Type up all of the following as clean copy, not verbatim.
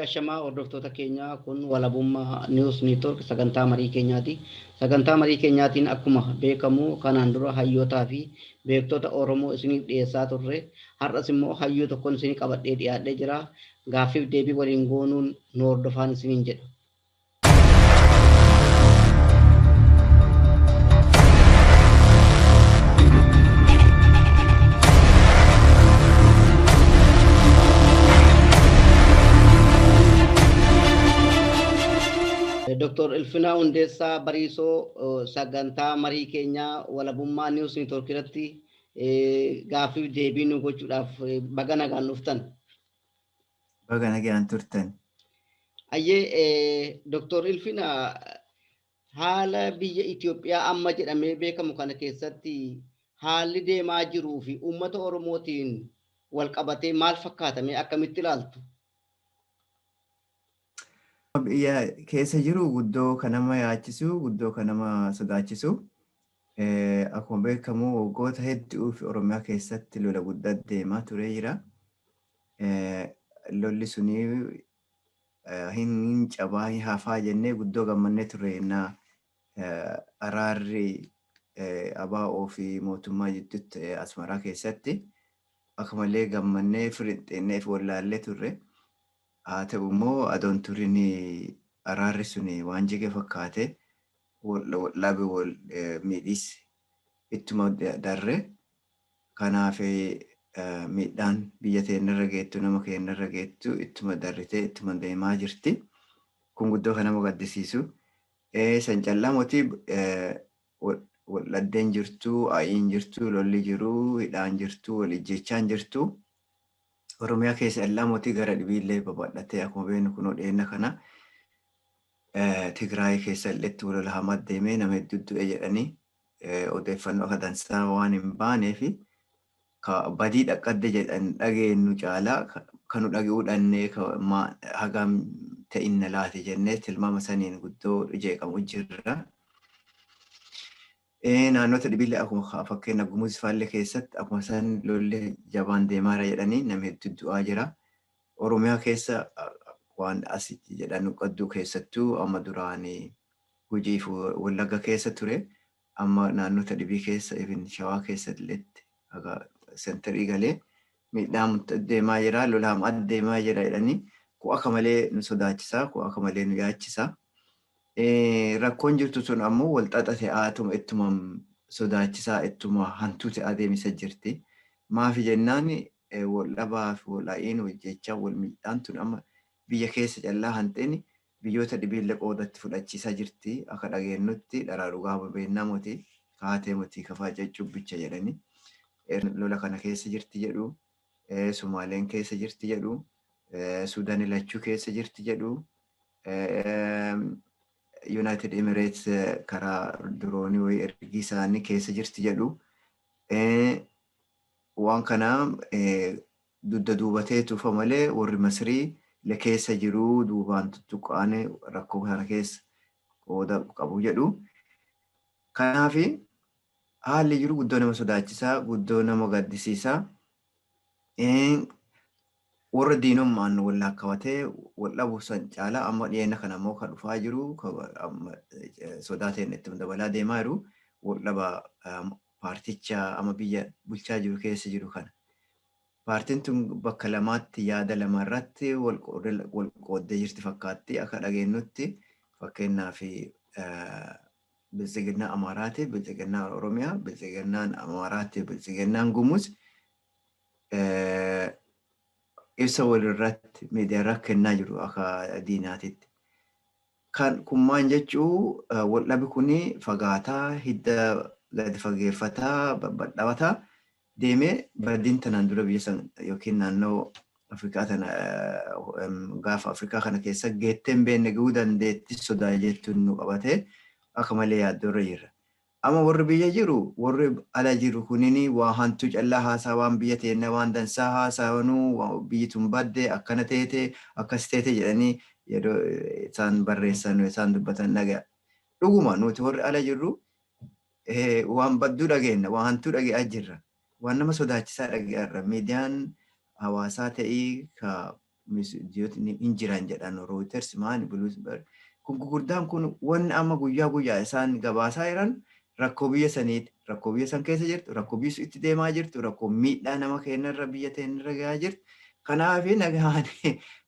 ashamaa hordoftoota keenyaa kun walabummaa News Network sagantaa marii keenyaati. Sagantaa marii keenyaatiin akkuma beekamu kanaan dura hayyootaa fi beektota Oromoo isiniif dhiyeessaa turre. Har'as immoo hayyoo tokkoon isinii qabadhee dhiyaadhee jira. Gaaffiif deebii waliin goonuun nu hordofaan isiniin jedha. Dr Elfinaa Hundeessaa bariisoo sagantaa marii keenyaa walabummaa News Network irratti gaaffiif deebii nu gochuudhaaf baga nagaan dhuftan. Baga nagaan turtan. Ayyee Dr Elfinaa haala biyya Itoophiyaa amma jedhamee beekamu kana keessatti haalli deemaa jiruu fi uummata Oromootiin wal qabatee maal fakkaatame akkamitti ilaaltu? Biyya keessa jiru guddoo kan nama yaachisu, guddoo kan nama sodaachisu. Akkuma beekamu waggoota hedduu fi Oromiyaa keessatti lola guddaa deemaa ture jira. Lolli suni hin cabaa hin hafaa jennee guddoo gammannee ture. Araarri ABO fi mootummaa jidduutti Asmaraa keessatti akka malee gammannee firinxeennee fi wallaallee turre. Haa ta'u immoo adoon turin araarri suni waan jige fakkaate wallaabe wal miidhis ittuma darre. Kanaaf miidhaan biyya teenyarra geettu nama keenyarra geettu ittuma darritee ittuma deemaa jirti. Kun guddoo kan nama gaddisiisu. San callaa mootii waldhaddeen jirtu, aayiin jirtu, lolli jiru, hidhaan jirtu, wal ijjechaan jirtu. Oromiyaa keessa allaa mootii gara dhibiillee babal'atee akkuma beeknu kunoo dhiyeenya kana Tigraay keessa illeetti lola hamaa deemee nama hedduu du'e jedhanii odeeffannoo akka dansaa waan hin baaneef badii dhaqqadde jedhan dhageenyu caalaa kan nu dhaga'uu dhannee hagam ta'inna laate jennee tilmaama saniin guddoo jeeqamu jirra. Naannota dhibiillee akkuma fakkeenya Gumuz Faallee keessatti akkuma isaan lolli jabaan deemaara jedhanii namni hedduu du'aa jira. Oromiyaa keessa waan asitti jedhan qadduu keessattuu amma duraan Gujii fi Wallagga keessa ture. Amma naannota dhibii keessa even Shawaa keessa illeetti sentarii galee miidhaan deemaa jira, lola hamaa deemaa jira jedhanii kun akka malee nu sodaachisaa, kun akka malee nu yaachisaa. Rakkoon jirtu sun ammoo wal xaxate aatuma ittuma sodaachisaa ittuma hantuu ta'aa deemisa jirti. Maafi jennaan wal dhabaa fi wal aayiin hojjechaa wal miidhaan tun amma biyya keessa callaa hanteen biyyoota dhibiillee qoodatti fudhachiisaa jirti. Akka dhageenyutti dharaa dhugaa beennaa mootii kaatee mootii kafaa cubbicha jedhanii lola kana keessa jirti jedhu, Sumaaleen keessa jirti jedhu, Suudaan lachuu keessa jirti jedhu. United Emirates karaa diroonii wayii ergii isaanii keessa jirti jedhu. Waan kana dudda duubatee tuufa malee warri Masrii keessa jiru duubaan tuttuqaane rakkoo kana keessa qooda qabu jedhu. Kanaaf haalli jiru guddoo nama sodaachisaa, guddoo nama gaddisiisaa. Warra diinummaan wal lakkaawatee wal dhabuu san caalaa amma dhiyeenya kana ammoo kan dhufaa jiru sodaateen itti dabalaa deemaa jiru wal dhaba paarticha amma biyya bulchaa jiru keessa jiru kana. Paartiin tun bakka lamaatti yaada lama irratti wal qooddee jirti fakkaatti akka dhageenyutti fakkeenyaaf biltsiginnaa Amaaraati, biltsiginnaa Oromiyaa, biltsiginnaan Amaaraati, biltsiginnaan Gumuz ibsa walirratti miidiyaarraa kennaa jiru akka diinaatitti. Kun maal jechuu waldhabi kuni fagaataa hidda gadi fageeffataa babbaddhawataa deemee baddiin tanaan dura biyya san yookiin naannoo Afrikaa tana gaafa Afrikaa kana keessa geetteen beenne gahuu dandeetti sodaa jettuun nu qabatee akka malee yaaddoorra jirra. Amma warri biyya jiru, warri ala jiru kunini waa hantuu callaa haasaa waan biyya teenya waan dansaa haasawanuu biyyi tun badde akkana teete akkas teete jedhanii yeroo isaan barreessan isaan dubbatan dhagaa. Dhuguma nuti warri ala jirru waan badduu dhageenya, waan hantuu dhage'aa jirra. Waan nama sodaachisaa dhage'arra. Miidiyaan hawaasaa ta'ii ka hin jiran jedhan Reuters maan Bloomberg kun gurguddaan kun wanni amma guyyaa guyyaa isaan gabaasaa jiran rakkoo biyya saniiti. Rakkoo biyya san keessa jirtu, rakkoo biyyi itti deemaa jirtu, rakkoo miidhaa nama keenyarra biyya teenyarra gahaa jirtu. Kanaaf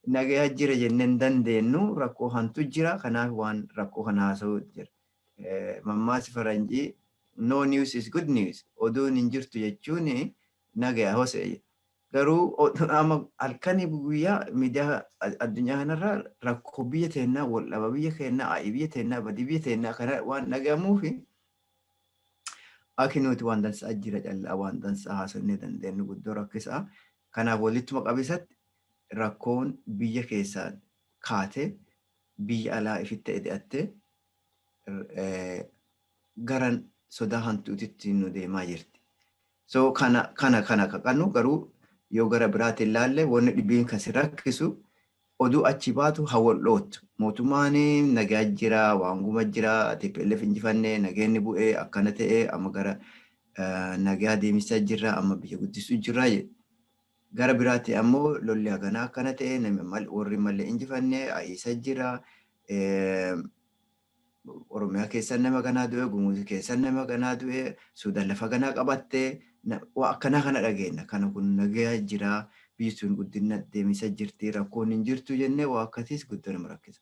nagaa jira jennee hin dandeenyu rakkoo hantu jira. Kanaaf waan rakkoo kana haasa'u jira. Mammaasi faranjii no news is good news. Oduun hin jirtu jechuun nagaa hosee. Garuu amma halkanii guyyaa miidiyaa addunyaa kanarra rakkoo biyya teenyaa, wal dhaba biyya keenyaa, ayi biyya teenyaa, badii biyya teenyaa kana waan dhagahamuufi akka nuti waan dansaa jira callaa waan dansaa haasofnee dandeenyu guddoo rakkisaa. Kanaaf walittuma qabisatti rakkoon biyya keessaa kaatee biyya alaa ifitti hidhattee garan sodaa hantuutitti nu deemaa jirti. So kana qaqannu garuu yoo gara biraatiin ilaalle wanni dhibbiin kasi rakkisu oduu achi baatu hawal dhootu. Mootummaan nagaa jira, waan guma jira, TPLF injifannee nageenni bu'ee akkana ta'ee amma gara nagaa deemisaa jirra, amma biyya guddisuu jirra jedhe. Gara biraatti ammoo lolli haganaa akkana ta'e warri malee injifannee ayiisa jira. Oromiyaa keessa nama ganaa du'e, Gumuz keessa nama ganaa du'e, Suudaan lafa ganaa qabattee waa akkanaa kana dhageenya. Kana kun nagaa jira, biyyi sun guddina deemisa jirti, rakkoon hin jirtu jennee waa akkasiis guddoo nama rakkisa.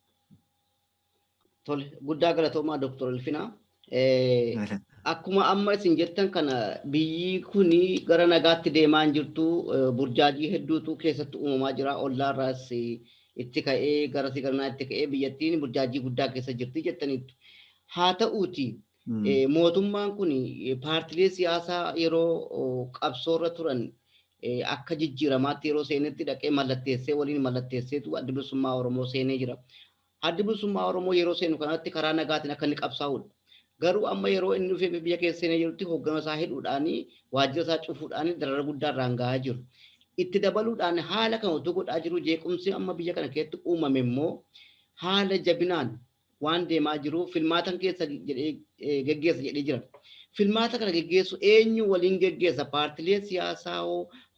Tole, guddaa galatoomaa Dr. Elfinaa. Akkuma amma isin jettan kana biyyi kuni gara nagaatti deemaa hin jirtu, burjaajii hedduutu keessatti uumamaa jira. Ollaarraas itti ka'ee gara sigarnaa itti ka'ee biyyattiin burjaajii guddaa keessa jirti jettaniitu. Haa ta'uuti mootummaan kun paartilee siyaasaa yeroo qabsoorra turan akka jijjiiramaatti yeroo seenetti dhaqee mallatteessee waliin mallatteesseetu adda bilisummaa Oromoo seenee jira. Adda bilisummaa Oromoo yeroo seenu kanatti karaa nagaatiin akka inni qabsaa'udha. Garuu amma yeroo inni dhufee biyya keessa seenee jirutti hoggana isaa hidhuudhaan waajjira isaa cufuudhaan darara guddaa irraan gahaa jiru. Itti dabaluudhaan haala kan utuu godhaa jiru jeequmsi amma biyya kana keessatti uumame immoo haala jabinaan waan deemaa jiru filmaatan keessa geggeessa jedhee jira. Filmaata kana geggeessu eenyu waliin geggeessa? Paartilee siyaasaa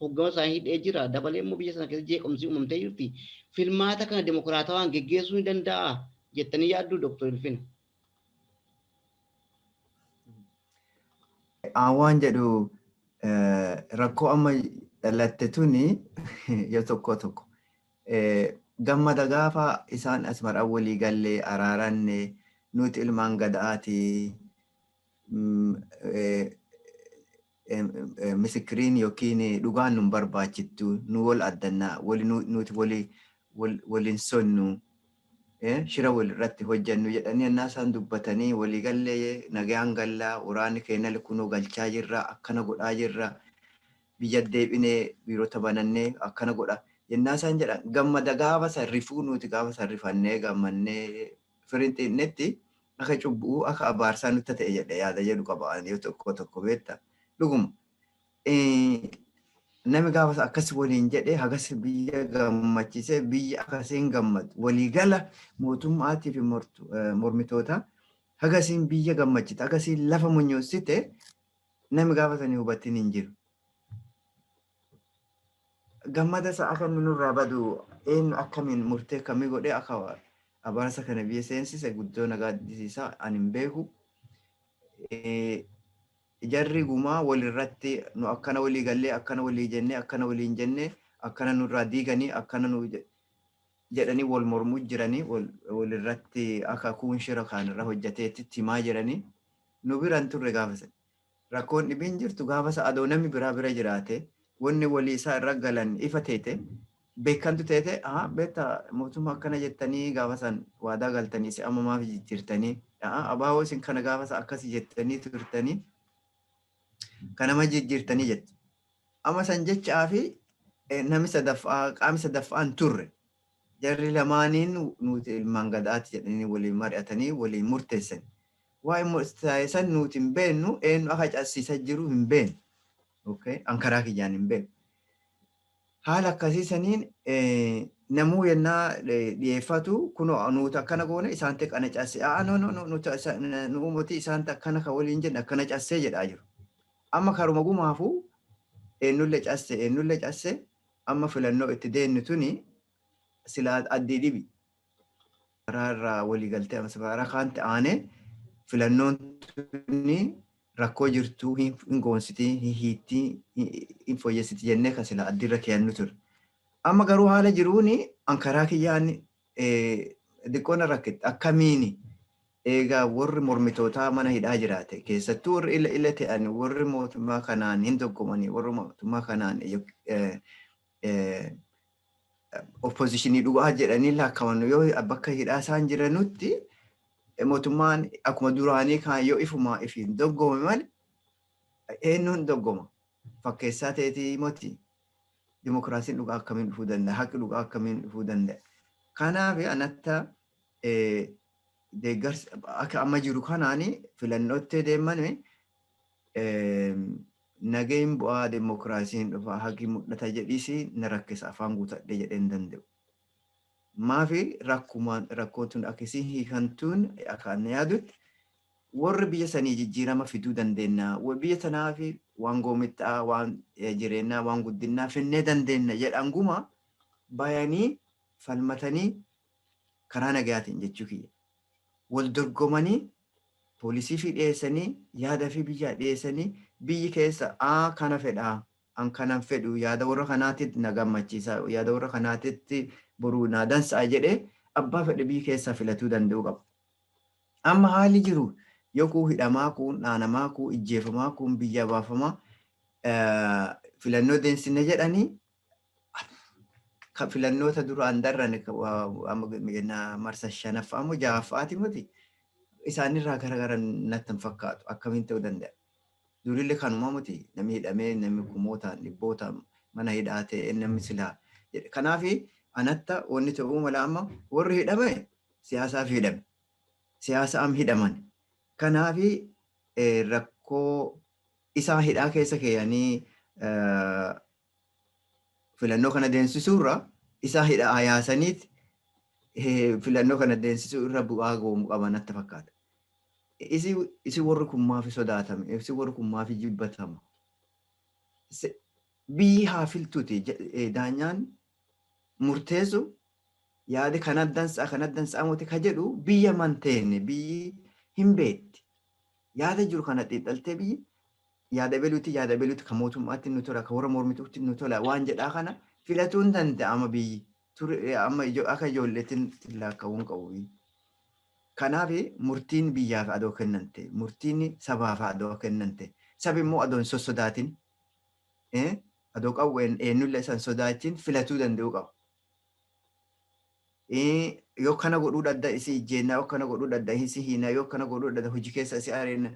hoggana isaa hidhee jira. Dabalee immoo biyya sana keessa jeequmsi uumamtee jirti. Filmaata kana dimokiraatawaan geggeessuu ni danda'a jettanii yaaddu Dr. Elfinaa? Waan jedhu rakkoo amma dhalatte tuni yoo tokko gammada gaafa isaan asmara walii gallee araaranne nuti ilmaan gadaati misikiriin yookiin dhugaan nun barbaachittu nu wal addannaa nuti waliin sonnu shira walirratti hojjannu jedhanii ennaa isaan dubbatanii walii gallee nagaan gallaa waraanni keenya kunoo galchaa jirra akkana godhaa jirra biyya deebinee biirota banannee akkana godha yennaa isaan jedhan gammada gaafa sarrifuu nuti gaafa sarrifannee gammannee firinxiinnetti akka cubbuu akka abaarsaa nutti ta'e jedhe yaada jedhu qabaan yoo tokko beekta dhuguma nami gaafa akkas waliin jedhe hagas biyya gammachiisee biyya akkasiin gammadu waliigala mootummaatii fi mormitoota hagasiin biyya gammachite hagasiin lafa munyoosite nami gaafa sanii hubatiin hin jiru. Gammada isaa akka nurraa badu eenyu akkamiin murtee akkamii godhee akka abaarsa kana biyya seensise guddoo nagaadisiisaa ani hin beeku. Jarri gumaa walirratti nu akkana walii gallee akkana walii jennee akkana waliin jennee akkana nurraa diiganii akkana nu jedhanii wal mormuu jiranii walirratti akka kuun shira kaanirra hojjateetti himaa jiranii nu biraan turre gaafasa. Rakkoon dhibiin jirtu gaafasa adoo namni bira jiraate wanni walii isaa irra galan ifa teete beekantu teete beekta mootummaa akkana jettanii gaafasan waadaa galtanii si amma maaf jijjiirtanii abaawoo isin kana gaafasa akkasii jettanii turtanii kana ma jijjiirtanii jettu. Amma san jechaa fi namni qaamni sadaffaan turre jarri lamaaniin nuti ilmaan gadaati jedhanii waliin mari'atanii waliin murteessan. Waa'ee murteessan nuti hin beennu eenyu akka cabsiisaa jiru hin beennu. Ankaraa kiyyaan hin beennu. Haala akkasiisaniin namuu yennaa dhiyeeffatu kunoo nuti akkana goone isaan ta'e kana cabsee nu mootii isaan ta'e akkana kan waliin jenne akkana cabsee jedhaa jiru. Amma karuma gumaafuu eenyullee casse amma filannoo itti deemnu tuni silaa addii dhibi. Karaarraa waliigaltee ammasafaaraa kan ta'ane filannoon tuni rakkoo jirtuu hin goonsitii, hin hiittii, hin fooyyessitii jennee kan silaa addiirra keeyannu ture. Amma garuu haala jiruuni ankaraa kiyyaan xiqqoon rakkitti akkamiini egaa warri mormitootaa mana hidhaa jiraate keessattuu warri ila ta'an warri mootummaa kanaan hin doggomanii warri mootummaa kanaan oppositionii dhugaa jedhanii laakkawan yoo bakka hidhaa isaan jiranutti mootummaan akkuma duraanii kaan yoo ifiin doggome malee eenyuun doggoma fakkeessaa ta'eetii moti dimokiraasiin dhugaa akkamiin dhufuu danda'a haqqi dhugaa akkamiin dhufuu danda'a. Kanaaf anatta deeggarsa akka amma jiru kanaani filannootti deemanii nageen bu'aa dimokiraasiin dhufa haqi mul'ata jedhisi na rakkisa afaan guutadhe jedhee hin danda'u. Maafi rakkootun akkasii hiikantuun akkaan yaadutti warri biyya sanii jijjiirama fiduu dandeenya. Biyya sanaaf waan goomittaa, waan jireenyaa, waan guddinaa finnee dandeenya jedhanguma bayanii falmatanii karaa nagaatiin jechuu kiyya. Wal dorgomanii poolisii fi dhiyeessanii yaada fi biyyaa dhiyeessanii biyyi keessa kana fedhaa an kanan fedhu yaada warra kanaatitti na gammachiisa yaada warra kanaatitti boruu na dansa'a jedhee abbaa fedhe biyyi keessaa filatuu danda'u qaba. Amma haalli jiru yookiin hidhamaa kun dhaanamaa kun ijjeefamaa kun biyya baafamaa filannoo deemsine jedhanii filannoota duraan darran marsa shanaffaa moo jahaffaati miti isaanirraa garagara natti hin fakkaatu akkamiin ta'uu danda'a. Durillee kanuma miti namni hidhamee namni kumootaan dhibbootaan mana hidhaa ta'e namni silaa jedhe. Kanaaf anatta wanni ta'uu mala amma warri hidhame siyaasaaf hidhame siyaasaan hidhaman. Kanaaf rakkoo isaa hidhaa keessa keeyanii filannoo kana deemsisuurra isaa hidhaa hayaasaniiti filannoo kana deemsisuu irra bu'aa goomu qaban natti fakkaata. Isi warri kun maafi sodaatame, isi warri kun maafi jibbatama. Biyyi haa filtuuti daanyaan murteessu yaada kan addansaa mootii ka jedhu biyya manteenne biyyi hin beetti. Yaada jiru kana xiixaltee biyyi yaada beluuti kan mootummaatti nu tola kan warra mormituutti nu tola waan jedhaa kana filatuu hin danda'ama biyyi amma akka ijoolleetiin laakkaa'uun qabu. Kanaaf murtiin biyyaaf adoo kennante murtiin sabaaf adoo kennante sabi immoo adoon sossodaatin adoo qawween eenyullee san sodaachiin filatuu danda'u qaba. Yoo kana godhuu dadda isi ijjeennaa yoo kana godhuu dadda isi hiinaa yoo kana godhuu dadda hojii keessa isi areena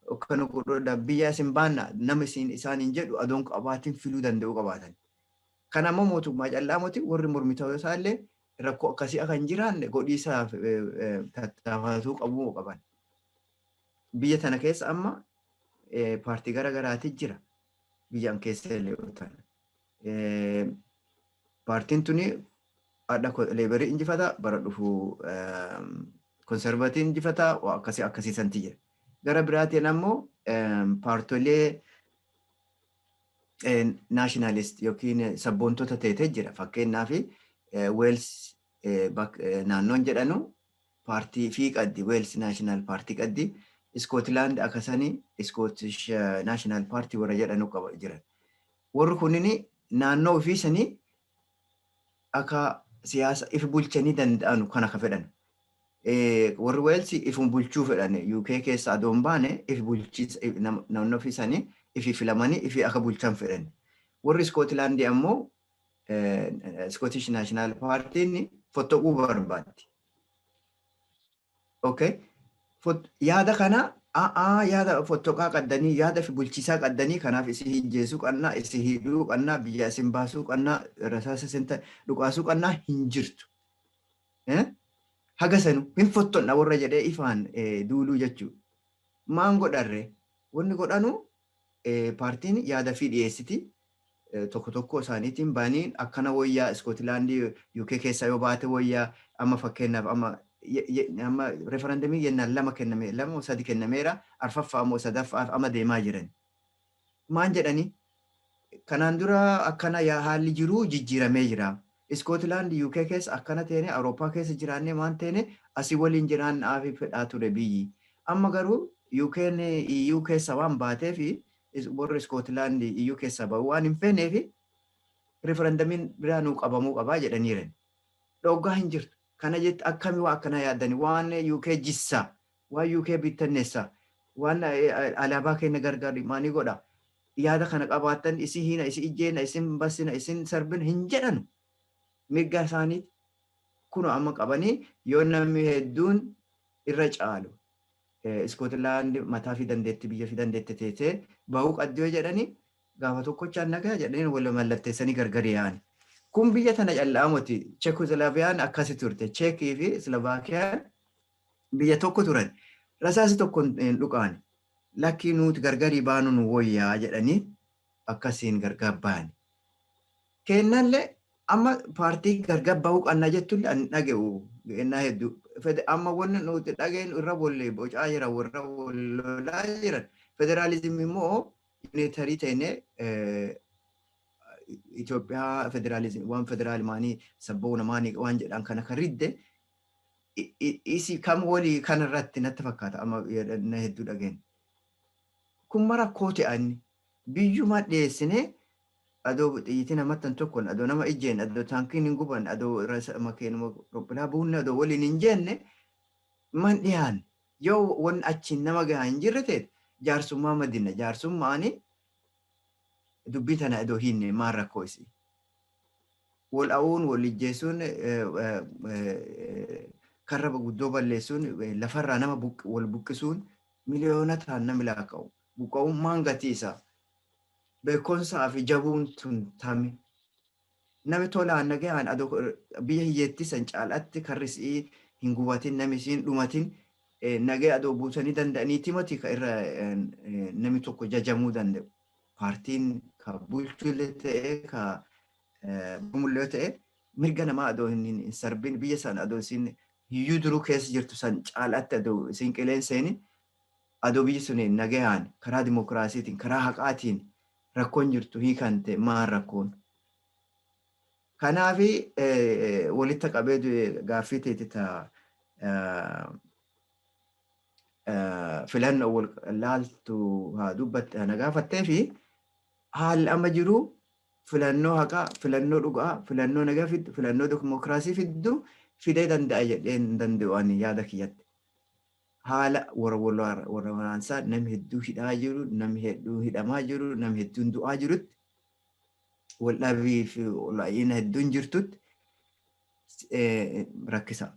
yoo kana godhuu dadda biyya isin baanna nama isaaniin jedhu adoon qabaatiin filuu danda'u qabaatan. Kana immoo mootummaa callaa moti warri mormitoo isaallee rakkoo akkasii akka hin jiraanne godhiisaaf tattaafatuu qabuu qaban. Biyya tana keessa amma paartii garagaraati jira. Biyyaan keessa illee ta'an. Paartiin tuni adda leebarii injifata bara dhufu konservatiin injifata akkasii santi jira. Gara biraatiin ammoo paartolee naashinaalisti yookiin sabboontota ta'ee jira. Fakkeenyaaf weels naannoon jedhanu paartii fi qaddi weels naashinaal paartii qaddi iskootilaand akkasanii iskootish naashinaal paartii warra jedhanu qaba jiran. Warri kunin naannoo ofiisanii akka siyaasa if bulchanii danda'anu kan akka fedhan. Warri weels ifun bulchuu fedhan UK keessa adoon baane if bulchiisa naannoo ofiisanii ifi filamanii ifi akka bulchan fedhan. Warri iskootilaandii ammoo Scottish National Party fottoquu barbaaddi. Okay. Yaada kana yaada fottoqaa qaddanii yaada fi bulchiisaa qaddanii kanaaf isi hijjeessuu qannaa isi hidhuu qannaa biyya isin baasuu qannaa rasaasa isin dhukaasuu qannaa hin jirtu. Haga sanu hin fottonna warra jedhee ifaan duuluu jechuudha. Maan godharre wanni godhanu paartiin yaada fi dhiyeessiti. Tokko isaaniitiin baanii akkana wayyaa Iskootilaandii UK keessaa yoo baate wayyaa amma fakkeenyaaf amma referendamii jennaan lama sadi kennameera arfaffaa moo sadaffaaf amma deemaa jiran. Maan jedhanii kanaan dura akkana haalli jiru jijjiiramee jira. Iskootilaand UK keessa akkana teene Awurooppaa keessa jiraannee waan teene asii waliin jiraannaa fi fedhaa ture biyyi. Amma garuu UK'n EU keessa waan baatee fi warri Iskootilaand EU keessa ba'u waan hin feenee fi riferendamiin biraa nuu qabamuu qabaa jedhaniiran. Dhoggaa hin jirtu. Kana jetti akkamii waa akkana yaaddani waan UK jissaa, waan UK bittanneessaa, waan alaabaa keenya gargaaru maanii godha. Yaada kana qabaattan isin hina, isin ijjeena, isin bassina, isin sarbina hin jedhanu. Mirga isaaniiti. Kun amma qabanii yoo namni hedduun irra caalu Iskootilaand mataa fi dandeetti biyya fi dandeetti teessee bahuu qaddoo jedhanii gaafa tokkochaan nagaa jedhanii wal mallatteessanii gargari yaa'ani. Kun biyya tana callaamuti. Cheekoslovaakiyaan akkasi turte. Cheekii fi Slovaakiyaan biyya tokko turan. Rasaasi tokko hin dhukaane. Lakkii nuti gargarii baanu nu wayyaa jedhanii akkasiin gargar ba'ani. Kennallee amma paartii gargar bahuu qabna jettuun an dhaga'u ennaa hedduu. Amma wanni nuti dhaga'een irra boollee bocaa jira warra lolaa jiran. Federaalizimii immoo yuunitarii ta'inee Itoophiyaa federaalizimii waan federaalmaanii sabboona maanii waan jedhan kana kan ridde isi kam walii kanarratti natti fakkaata amma na hedduu dhaga'een. Kun mara koo ta'ani biyyuma dhiyeessinee adoo xiyyitii namattan tokkoon adoo nama ijjeen adoo taankiin hin guban adoo makeenuma robbulaa buunne adoo waliin hin jenne man dhiyaan yoo wanni achiin nama gahaa hin jirre ta'e jaarsummaa madina jaarsummaanii dubbii tana adoo hinne maan rakkoo isii. Wal awuun wal ijjeessuun karraba guddoo balleessuun lafarraa nama wal buqqisuun miliyoona ta'an namni laaqa'u. Buqqa'ummaan gatii isaa. Beekumsaa fi jabuun tun tame. Nami tolaan nagayaan adoo biyya hiyyeetti san caalaatti karrisii hin gubatin nami isiin dhumatin nagaya adoo buusanii danda'aniiti mati ka irra nami tokko jajamuu danda'u. Paartiin ka bulchullee ta'e ka mul'oo ta'e mirga namaa adoo hin sarbin biyya san adoo isiin hiyyuu duruu keessa jirtu san caalaatti adoo isiin qilleenseeni adoo biyyi sun nagayaan karaa dimokiraasiitiin karaa haqaatiin rakkoon jirtu hiikan ta'e maan rakkoon. Kanaafi walitti qabee gaaffii ta'etti filannoo wal laaltu haa dubbatte na gaafattee fi haalli amma jiru filannoo haqaa, filannoo dhugaa, filannoo nagaa fiddu, filannoo dimokiraasii fiddu fidee danda'a jedhee hin danda'u ani yaada kiyyatti. Haala warra waraansaa namni hedduu hidhaa jiru, namni hedduu hidhamaa jiru, namni hedduun du'aa jirutti wal dhabii fi olaayina hedduun jirtutti rakkisa.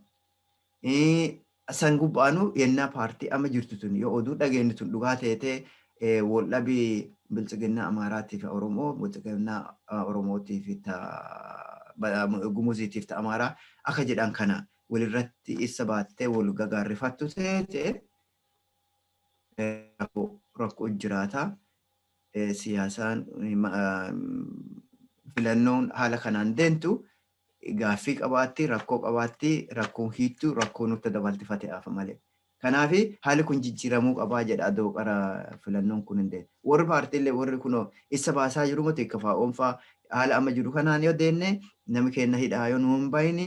San gubbaanu yennaa paartii amma jirtu tun yoo oduu dhageenyu tun dhugaa ta'ee wal dhabii bilchiginnaa Amaaraatii fi Oromoo, bilchiginnaa Oromootii fi Gumuziitiif ta'a Amaaraa akka jedhan kana walirratti isa baattee wal gagaarrifattu ta'e rakkoo jiraata. Siyaasaan filannoon haala kanaan deemtu gaaffii qabaatti, rakkoo qabaatti, rakkoon hiittu, rakkoo nutti dabaltifate hafa malee. Kanaafi haalli kun jijjiiramuu qabaa jedha adoo qara filannoon kun hin deemne. Warri paartiilee warri kunoo isa baasaa jiru miti akka faa'oonfaa haala amma jiru kanaan yoo deemne namni keenya hidhaa yoo nu hin bayini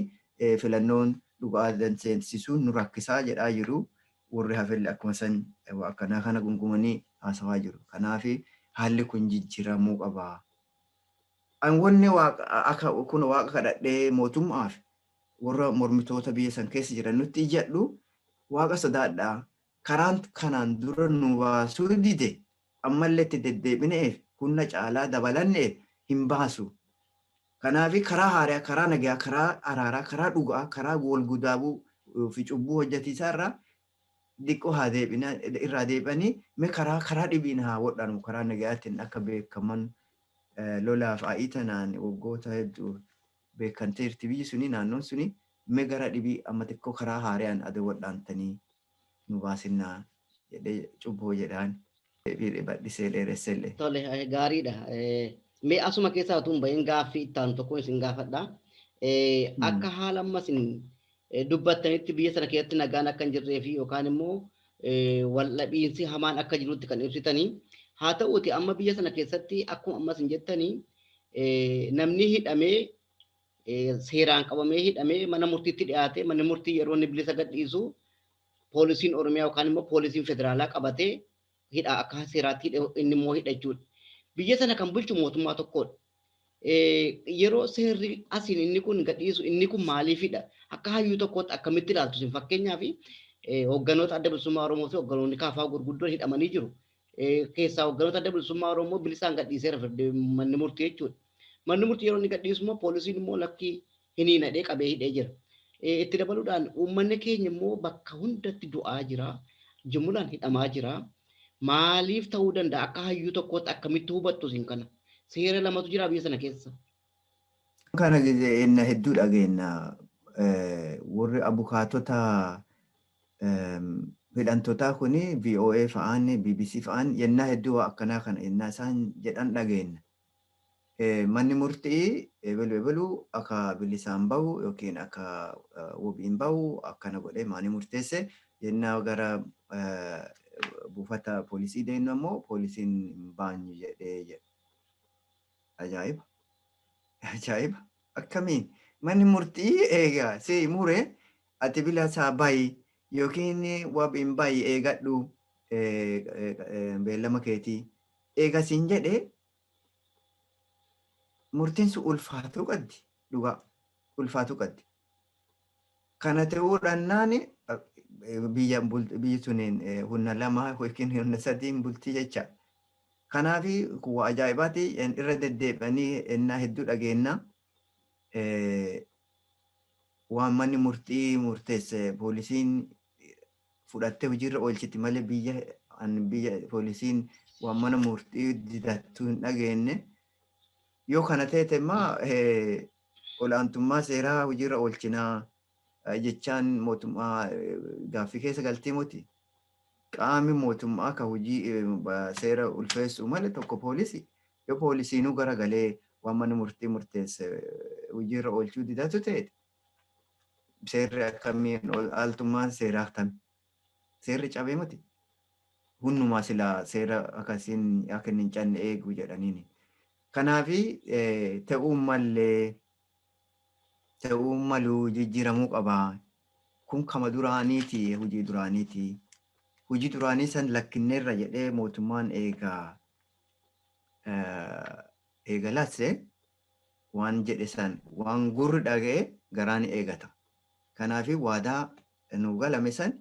filannoon dhugaa danseensisuun nu rakkisaa jedhaa jiru. Warri hafillee akkuma san akkanaa kana gungumanii haasawaa jiru. Kanaafi haalli kun jijjiiramuu qabaa. An wanni kun waaqa kadhadhee mootummaaf warra mormitoota biyya san keessa jiran nutti ijadhu waaqa sodaadhaa. Karaan kanaan dura nu baasuu dide ammallee itti deddeebineef humna caalaa dabalanneef hin baasu. Kanaafi karaa haaraa, karaa nagaa, karaa araaraa, karaa dhugaa, karaa wal gudaabuu fi cubbuu hojjetiisaa irraa dhiqqoo haa irraa deebi'anii mee karaa dhibiin haa wadhaanu karaa nagaatiin akka beekaman lolaaf haa'ii tanaan waggoota hedduu beekamteerti biyyi suni naannoon suni mee gara dhibii amma xiqqoo karaa haaraan adoo wadhaantanii nu baasinnaa jedhee cubboo jedhaan badhisee dheeressellee. Tole gaariidha. Mee asuma keessaa utuu hin bahin gaaffii ittaanu tokko isin gaafadha. Akka haala ammas dubbattanitti biyya sana keessatti nagaan akka hin jirree fi yookaan immoo wal dhabiinsi hamaan akka jirutti kan ibsitanii. Haa ta'uuti amma biyya sana keessatti akkuma ammas hin jettanii namni hidhamee seeraan qabamee hidhamee mana murtiitti dhiyaatee manni murtii yeroo inni bilisa gadhiisu poolisiin Oromiyaa yookaan immoo poolisiin federaalaa qabatee hidha akka seeraatti inni immoo hidha jechuudha. Biyya sana kan bulchu mootummaa tokkodha. Yeroo seerri asiin inni kun gadhiisu inni kun maaliifidha? Akka hayyuu tokkootti akkamitti ilaaltu isin fakkeenyaaf hoogganoota adda bilisummaa Oromoo fi hoogganoonni kaafaa gurguddoon hidhamanii jiru. Keessaa hoogganoota adda bilisummaa Oromoo bilisaan gadhiiseera manni murtii jechuudha. Manni murtii yeroo inni gadhiisu immoo poolisiin immoo lakkii hin hidhee qabee hidhee jira. Itti dabaluudhaan uummanni keenya immoo bakka hundatti du'aa jira. Jumlaan hidhamaa jira. Maaliif ta'uu danda'a? Akka hayyuu tokkootti akkamitti hubattu isin kana? Seera lamatu jira biyya sana keessa. Kana ginna hedduu dhageenya warri abukaatota hidhamtootaa kuni VOA fa'aan BBC fa'aan yennaa hedduu akkanaa kana yennaa isaan jedhan dhageenya. Manni murtii eebelu akka bilisaan bahu yookiin akka wabiin bahu akkana godhee maani murteesse yennaa gara buufata poolisii deemnu ammoo poolisiin hin baanyu jedhee jedha. Ajaa'iba! Ajaa'iba! Akkamiin manni murtii eegaa si mure ati bilisaa bahi yookiin wabiin bahi eegadhu beellama keetii eega siin jedhee murtiin sun ulfaatuu qabdi dhugaa ulfaatuu qabdi. Kana ta'uudhaannaan biyyi suniin humna lama yookiin humna sadiin bultii jecha. Kanaaf kuwa ajaa'ibaati irra deddeebi'anii ennaa hedduu dhageenya waan manni murtii murteesse poolisiin fudhattee hojiirra oolchiti malee biyya poolisiin waan mana murtii didattuu hin dhageenye. Yoo kana ta'e immoo olaantummaa seeraa hojiirra oolchinaa jechaan mootummaa gaaffii keessa galtii miti. Qaamni mootummaa kan hojii seera ulfeessu malee tokko poolisii. Yoo poolisiinuu garagalee waan manni murtii murteesse hojiirra oolchuu didatu ta'e seerri akkamiin olaaltummaan seeraa akkami? Seerri cabee miti. Hundumaa silaa seera akkasiin akka hin canne eeguu jedhaniini. Kanaafi ta'uu maluu jijjiiramuu qabaa. Kun kama duraaniiti hojii duraaniiti. Hojii duraanii san lakkinneerra jedhee mootummaan eegalasse waan jedhe san waan gurri dhaga'e garaan eegata. Kanaafi waadaa nu galame san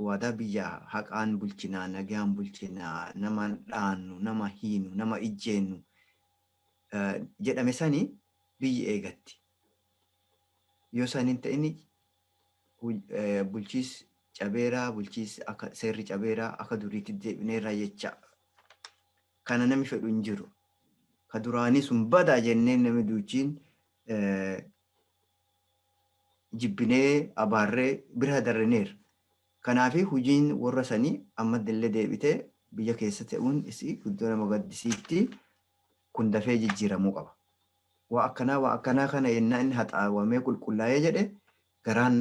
waadaa biyya haqaan bulchinaa nagaan bulchinaa nama dhaannu nama hiinu nama ijjeennu. Jedhame sanii biyyi eegatti. Yoo saniin ta'ini bulchiis cabeeraa bulchiis akka seerri cabeeraa akka duriitti deebineerraa jecha. Kana namni fedhu hin jiru. Ka duraanii sun badaa jennee namni duuchiin jibbinee abaarree bira darreneera. Kanaafi hojiin warra sanii amma illee deebitee biyya keessa ta'uun isii guddoo nama gaddisiifti. Kun dafee jijjiiramuu qaba. Waa akkanaa kana yennaa inni haxaawamee qulqullaa'ee jedhe garaan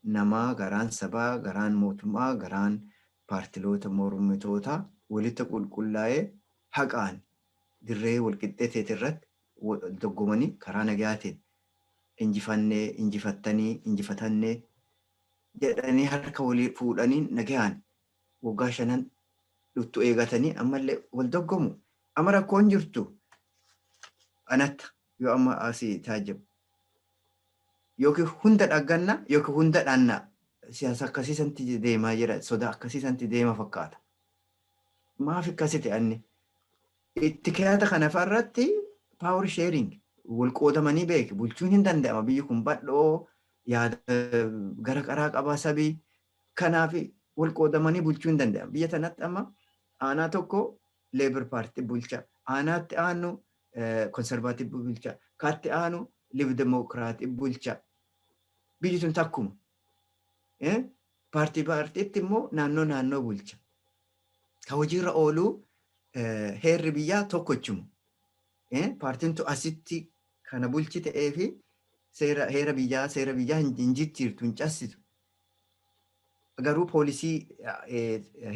namaa, garaan sabaa, garaan mootummaa, garaan paartiloota mormitootaa walitti qulqullaa'ee haqaan dirree walqixxee irratti doggomanii karaa nagaatiin injifatannee jedhanii harka walii fuudhanii nagaan waggaa 5 dhuftu eegatanii ammallee wal doggomu. Amma rakkoon jirtu anatta yoo amma asii taajabu. Yookiin hunda dhagganna yookiin hunda dhaanna siyaasa akkasiisanti deemaa jira sodaa akkasiisanti deema fakkaata. Maaf akkasiti anni itti keeyata kana farratti power sharing wal qoodamanii beeki bulchuun hin danda'ama biyyi kun badhoo yaada gara qaraa qaba sabii kanaaf wal qoodamanii bulchuu hin danda'ama. Biyya tanatti amma aanaa tokko Labour Party bulcha, aanaatti aanu Conservative bulcha, kaatti aanu Live Democratic bulcha. Biyyi sun takkuma. Paartiitti immoo naannoo bulcha. Ka hojiirra ooluu heerri biyyaa tokkochuma. Paartiin tu asitti kana bulchi ta'ee fi seera biyyaa hin jijjiirtu hin cassitu. Garuu poolisii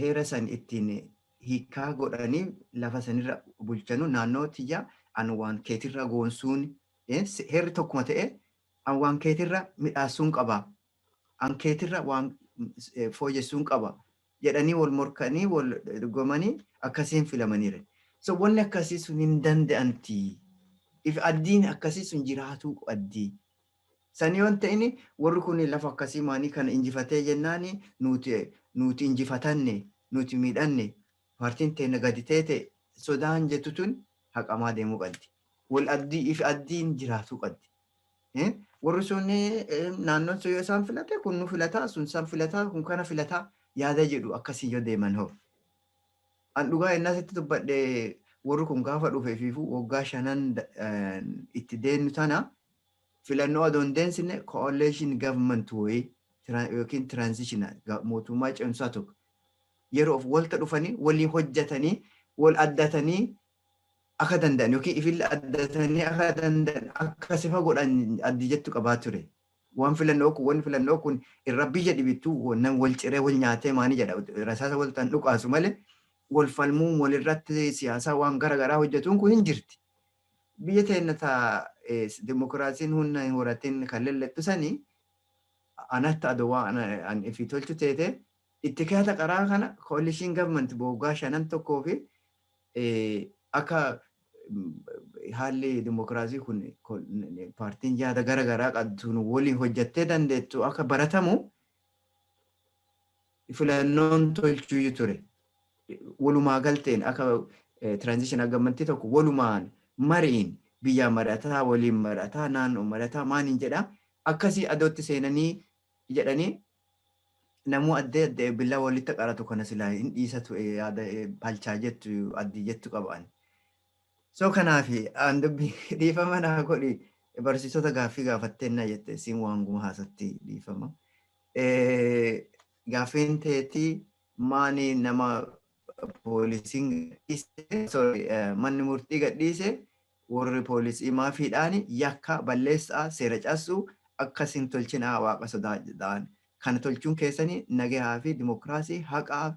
heera san ittiin hiikaa godhanii lafa sanirra bulchanu naannoo tiyya an waan keetirra goonsuun Heerri tokkuma ta'e an waan keetirra midhaasuun qaba. An keetirra waan fooyyessuun qaba. Jedhanii wal morkanii wal dorgomanii akkasiin filamaniire. So wanni akkasii sun hin danda'amti. If addiin akkasii sun jiraatuu addii. San yoo ta'in warri kun lafa akkasii maanii kana injifatee jennaani nuti injifatanne nuti miidhanne paartiin teenya gadi teete sodaan jettu tun haqamaa deemuu qabdi. Wal addii if addiin jiraatuu qabdi. Warri sun naannoon sun yoo isaan filate kun nu filataa sun isaan filataa kun kana filataa yaada jedhu akkasii yoo deeman hoo. An dhugaa ennaa sitti dubbadhe warri kun gaafa dhufee fi waggaa 5 itti deemnu tana filannoo adoon deensine coalition government wayii yookiin transitional mootummaa cimsaa tokko yeroo of walta dhufanii waliin hojjetanii wal addatanii akka danda'an yookiin ifilla addatanii akka danda'an akka sifa godhan addi jettu qabaa ture. Waan filannoo kun irra biyya dhibittuu wannan wal ciree wal nyaatee maanii jedha rasaasa waltaan dhuqaasu malee wal falmuu walirratti siyaasaa waan garaagaraa hojjetuun kun hin jirti. Biyya teenya ta'a dimokiraasiin humna hin horatin kan lellettu sanii anatti adawaa an ifi tolchu teete itti keessa qaraa kana coalition government waggaa 5 fi akka haalli dimokiraasii kun paartiin yaada garaagaraa qabduun waliin hojjettee dandeettu akka baratamu filannoon tolchuu ture. Walumaa galteen akka transitional government tokko walumaan mariin biyya marataa waliin marataa naannoo marataa maaniin jedha akkasii adootti seenanii jedhanii namuu addee billaa walitti qaratu kana silaa hin dhiisatu yaada balchaa jettu addii jettu qaban. So kanaaf an dubbii dhiifama naa godhi barsiisota gaaffii gaafatteenna jette siin waan guma haasatti dhiifama. Gaaffiin teetii maani nama poolisiin manni murtii gadhiise warri poolisii maafiidhaan yakka balleessaa seera cabsuu akkasiin tolchinaa waaqa sodaadhaan kana tolchuun keessanii nagahaa fi dimokiraasii haqaaf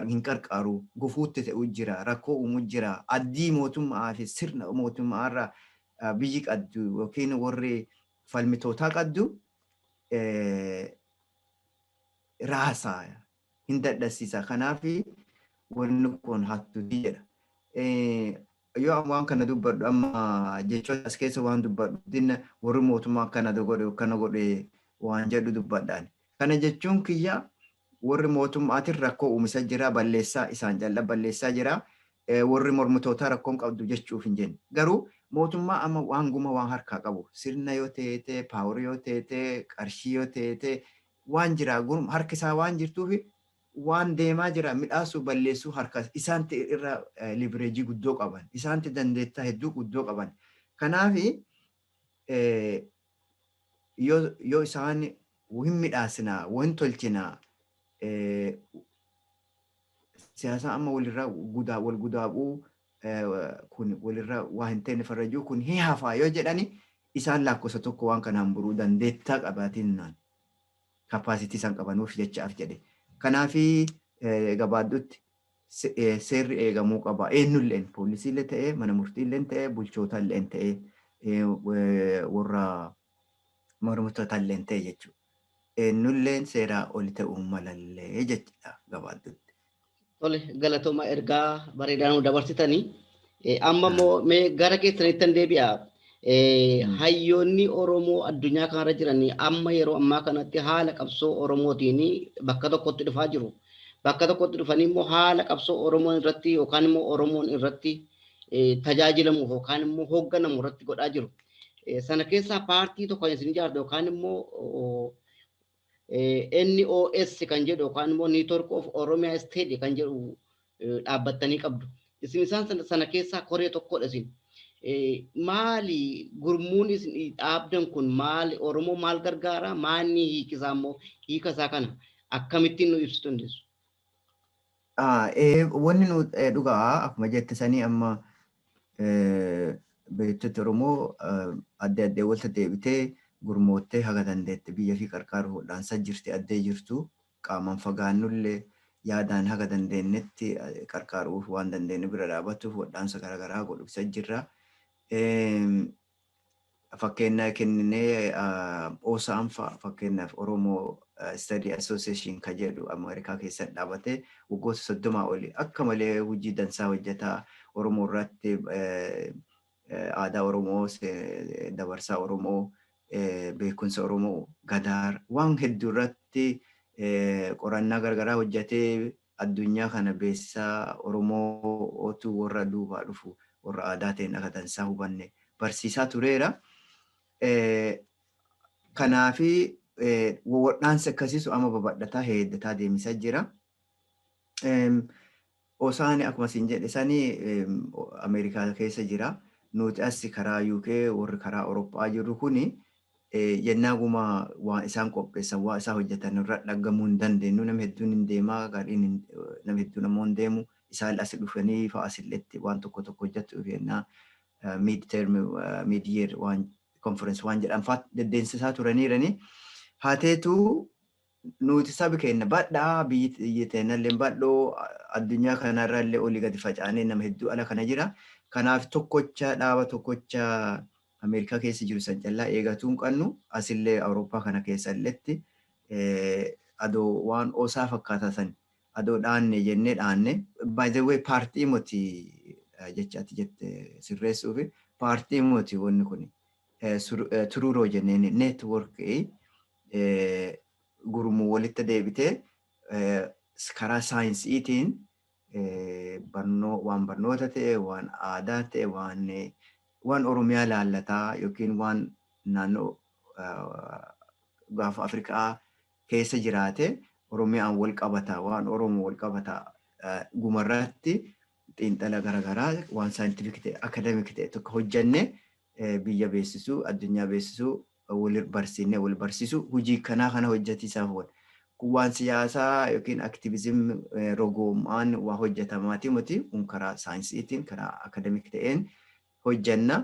hin qarqaaru gufuutti ta'uu jira rakkoo uumuu jira addii mootummaa fi sirna mootummaa irraa biyyi qabdu yookiin warri falmitootaa qabdu raasaa hin dadhabsiisa. Kanaaf wanni kun hattuutii jedha. Yoo waan kana dubbadhu amma jechoota as keessa waan dubbadhu dinna warri mootummaa akkana godhe waan jedhu dubbadhaan. Kana jechuun kiyya warri mootummaatiin rakkoo uumisa jira balleessaa isaan jalla balleessaa jira warri mormitootaa rakkoon qabdu jechuuf hin jenne. Garuu mootummaa amma waan guma waan harkaa qabu sirna yoo teete paawur yoo teete qarshii yoo teete waan jira harki isaa waan jirtuuf waan deemaa jira midhaasuu balleessuu harka isaanti irra libireejii guddoo qaban isaanti dandeettaa hedduu guddoo qaban. Kanaaf yoo isaan hin midhaasinaa waan tolchinaa siyaasa amma walirraa wal gudaabuu kun walirraa waa hin ta'e farrajuu kun hin hafaa yoo jedhani isaan lakkosa tokko waan kanaan buruu dandeettaa qabaatiin naan kapaasitii isaan qabanuuf jechaaf jedhe. Kanaafi gabaaddutti seerri eegamuu qaba. Eenyulleen poolisiillee ta'ee mana murtiillee ta'ee bulchootaallee ta'ee warra mormitootallee ta'ee jechuudha. Eenyulleen seeraa oli ta'uu malallee jechuudha gabaaddutti. Tole galatooma ergaa bareedaa nu dabarsitanii amma immoo mee gara keessanitti deebi'a. Hayyoonni Oromoo addunyaa kanarra jiran amma yeroo ammaa kanatti haala qabsoo Oromootiin bakka tokkotti dhufaa jiru. Bakka tokkotti dhufanii immoo haala qabsoo Oromoon irratti yookaan immoo Oromoon irratti tajaajilamu yookaan immoo hoogganamu irratti godhaa jiru. Sana keessaa paartii tokko isin ijaartu yookaan immoo NOS kan jedhu yookaan immoo Network of Oromia State kan jedhu dhaabbattanii qabdu. Isin isaan sana keessaa koree tokkodha isin. Maali gurmuun isin dhaabdan kun maali Oromoo maal gargaara maanni hiikisaa immoo hiikasaa kana akkamittiin nu ibsitu dandeessu? Wanni nu dhugaa akkuma jette sanii amma beektota Oromoo adda addee walta deebitee gurmoottee haga dandeette biyya fi qarqaaru hodhaansa jirti addee jirtu qaamaan fagaannullee yaadaan haga dandeenyetti qarqaaruuf waan dandeenye bira dhaabatuuf hodhaansa garaagaraa godhubsa jirra. Fakkeenya kenninee OSA'n fakkeenyaaf Oromoo Study Association kan jedhu Ameerikaa keessatti dhaabatee waggoota 30 oli akka malee hojii dansaa hojjetaa Oromoo irratti aadaa Oromoo dabarsaa Oromoo beekumsa Oromoo Gadaar waan hedduu irratti qorannaa gargaraa hojjetee addunyaa kana beeksisaa Oromootu warra duubaa dhufu warra aadaa ta'een akka dansaa hubanne barsiisaa tureera. Kanaafi waldhaansi akkasiisu amma babal'ataa heeddataa deemisaa jira. Osaan akkuma isin jedhe sanii Ameerikaa keessa jira. Nuti as karaa UK warri karaa Awurooppaa jiru kuni yennaa guma waan isaan qopheessan waan isaan hojjetan irra dhaggamuu hin dandeenyu. Nama hedduun hin deemaa gaariin nama hedduun ammoo hin deemu. Isaan as dhufanii fa'aasilletti waan tokko hojjetu yennaa mid-term mid-year waan conference waan jedhan fa'aa deddeemsisaa turaniirani. Haateetu nuti sabi keenya badhaa biyyi teenyallee badhoo addunyaa kanarraallee olii gadi facaanee nama hedduu ala kana jira. Kanaaf tokkocha dhaaba tokkocha Ameerikaa keessa jiru san callaa eegatuun qabnu asillee Awurooppaa kana keessalletti adoo waan osaa fakkaataa san adoo dhaanne jennee dhaanne by the way paartii moti jechaati jette sirreessuufi paartii moti wanni kuni. Tururoo jenneen neetworkii gurmuu walitti deebitee karaa saayinsiitiin waan barnoota ta'e waan aadaa ta'e waan Oromiyaa laallataa yookiin waan naannoo gaafa Afrikaa keessa jiraate Oromiyaan wal qabataa waan Oromoo wal qabataa gumarratti xiinxala garaagaraa waan saayintifik ta'e akademik ta'e tokko hojjenne biyya beeksisuu addunyaa beeksisuu wal barsiisnee wal barsiisuu hojii kana hojjetiisaaf wal waan siyaasaa yookiin aktiivizim rogoomaan waa hojjetamaati miti karaa saayinsiitiin karaa akademik ta'een hojjenna.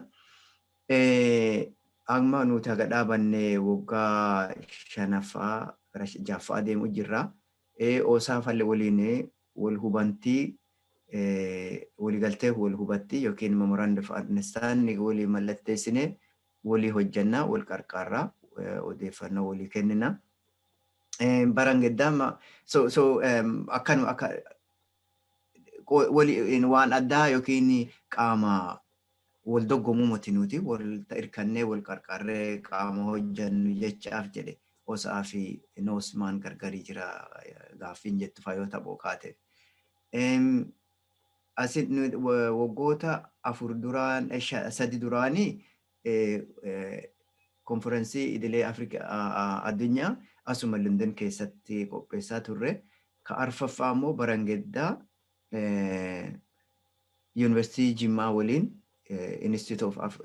Amma nuti haga dhaabannee waggaa 5ffaa deemu jirra. Osaa falle waliin wal hubantii waliigaltee wal hubattii yookiin memorandum of understanding walii mallatteessine walii hojjenna wal qarqaarraa odeeffannoo walii kennina. Baran geddaama akka waliin waan addaa yookiin qaama wal doggomuu miti nuti wal hirkannee wal qarqaarree qaama hojjennu jechaaf jedhe osaa fi noosmaan gargarii jira gaaffiin jettu fayyoo ta'uu kaate. Asin waggoota 3 duraanii konferensii idilee Afrikaa addunyaa asuma London keessatti qopheessaa turre. Ka arfaffaa immoo barangeddaa Yuunivarsiitii Jimmaa waliin Institute of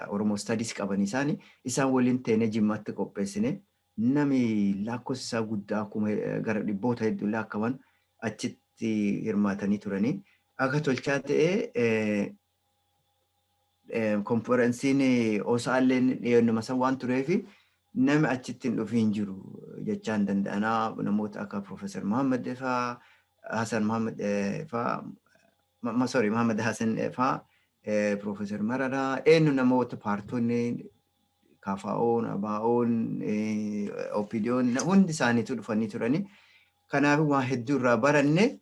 Oromo Studies qaban isaan waliin teenee Jimmaatti qopheessine. Nami lakkoofsi isaa guddaa akkuma gara dhibboota hedduu lakkaa'aman achitti hirmaatanii turanii. Akka tolchaa ta'ee konferensiin osaalleen dhiyeennuma san waan tureefi nami achitti hin dhufiin jiru jechaan danda'anaa namoota akka Profeesar Muhammad fa'aa Hasan Muhammad fa'aa Muhammad Hasan fa'aa Profeesar Mararaa namoota paartonni KFO'n, ABO'n, OPDO'n hundi isaaniitu dhufanii turanii. Kanaaf waan hedduu irraa baranne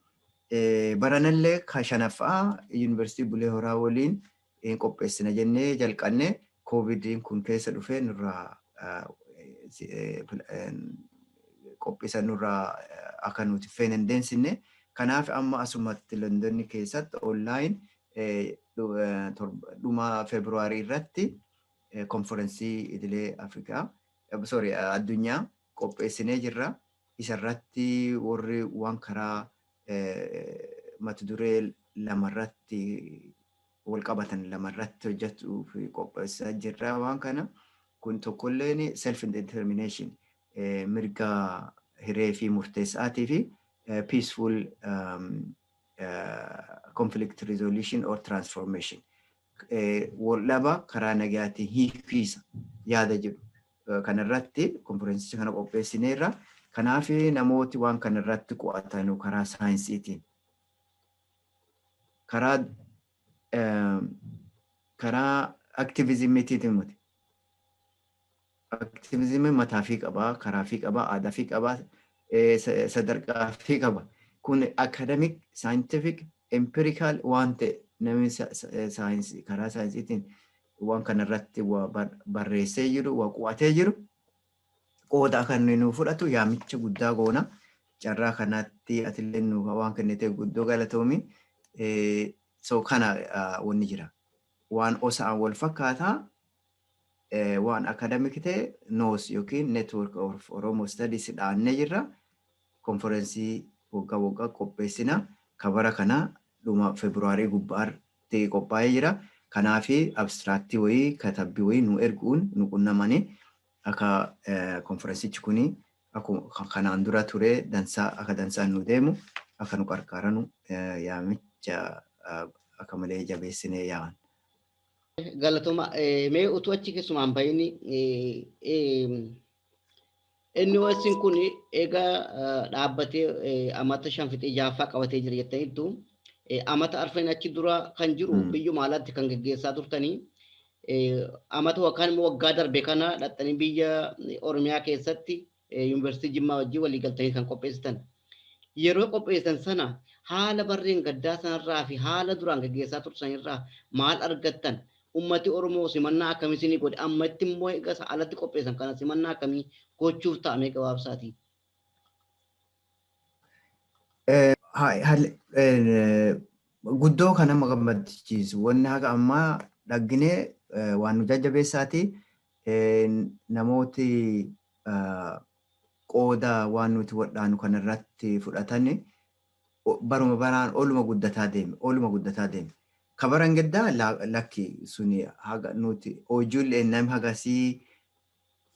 baranallee ka 5ffaa Yuunivarsiitii Bulee Horaa waliin qopheessina jennee jalqanne koovidiin kun keessa dhufee nurraa qopheessan nurraa akka nuti feene hin deemsine. Kanaaf amma asumatti Londonni keessatti online dhuma Februaarii irratti konferensii idilee Afrikaa addunyaa qopheessinee jirra. Isarratti warri waan karaa mata duree lamarratti wal qabatan lamarratti hojjetuuf qopheessaa jirra waan kana. Kun tokkolleen self determination mirga hiree fi murteessaatii fi peaceful conflict resolution or transformation. Waldhaba karaa nagaatiin hiikiisa yaada jedhu kanarratti konferensicha kana qopheessineerra. Kanaaf namooti waan kanarratti qo'atan karaa saayinsiitiin karaa aktiivizimiitiin muti. Aktiivizimii mataa fi qabaa, karaa fi qabaa, aadaa fi qabaa, sadarkaa fi qaba. Kun academic, scientific, empirical waan ta'e namni saayinsii karaa saayinsiitiin waan kanarratti barreessee jiru, waa qo'atee jiru qooda akka inni nuuf fudhatu yaamicha guddaa goona. Carraa kanatti atillee nuuf waan kennitee guddoo galatoomi. So kana wanni jira. Waan osaan wal fakkaataa waan akademik ta'e NOS yookiin Network of Oromo Studies dhaannee jirra. Konferensii waggaa waggaa qopheessina. Kabara kana dhuma Februaarii gubbaatti qophaa'ee jira. Kanaafi abstiraaktii wayii katabbii wayii nu erguun nu qunnamanii akka konferensichi kuni kanaan dura ture dansaa akka dansaan nu deemu akka nu qarqaaranu yaamicha akka malee jabeessinee yaa'an. Galatoma mee utuu achi keessumaan bahini inni wasin kun egaa dhaabbatee amata 5 qabatee jira jettaniitu amata arfan achi dura kan jiru biyyuma alaatti kan geggeessaa turtanii amata waggaa darbe kana dhaxxanii biyya Oromiyaa keessatti yuunivarsiitii Jimmaa wajjin walii galtanii kan qopheessitan. Yeroo qopheessan sana haala barreen gaddaa sanarraa fi haala duraan geggeessaa turtanirraa maal argattan? Ummati Oromoo simannaa akkamii isinii godhe? Ammatti immoo egaa alatti qopheessan kana simannaa akkamii gochuuf ta'ame gabaabsaati? Guddoo kan nama gammachiisu wanni haga ammaa dhagginee waan nu jajjabeessaati namooti qooda waan nuti wadhaanu kanarratti fudhatani baruma baraan oluma guddataa deeme. Kabaran gaddaa lakki suni haga nuti hojiilee namni hagasii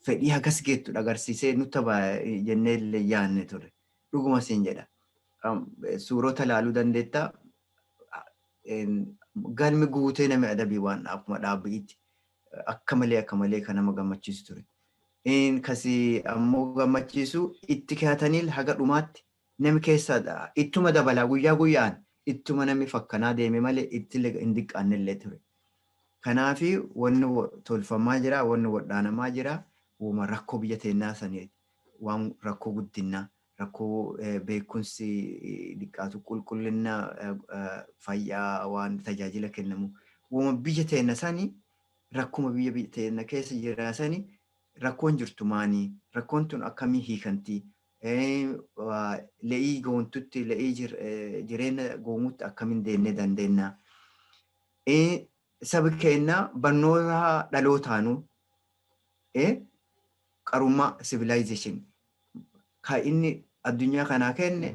fedhii hagas geettu agarsiisee nutti jennee illee yaanne ture. Dhuguma siin jedha. Suurota laaluu dandeetta. Galmi guutee namni adabii waan akkuma dhaabbiitti akka malee kan nama gammachiisu ture. Kasi ammoo gammachiisu itti kaatanii haga dhumaatti namni keessaa ittuma dabalaa guyyaa guyyaan ittuma namni fakkanaa deeme malee itti hin diqqaanne illee ture. Kanaafi wanni tolfamaa jira, wanni wadhaanamaa jira, uuma rakkoo biyya teennaa saniiti. Waan rakkoo guddinaa, rakkoo beekumsi dhiqqaatu, qulqullina fayyaa waan tajaajila kennamu. Uuma biyya teenna sanii rakkuma biyya teenna keessa jira sanii rakkoon jirtu maanii? Rakkoon tun akkamii hiikanti? Le'ii goontutti, le'ii jireenya goomutti akkamiin deemnee dandeenya? Sabi keenya barnoota dhalootaanu qarummaa civilization ka inni addunyaa kanaa kenne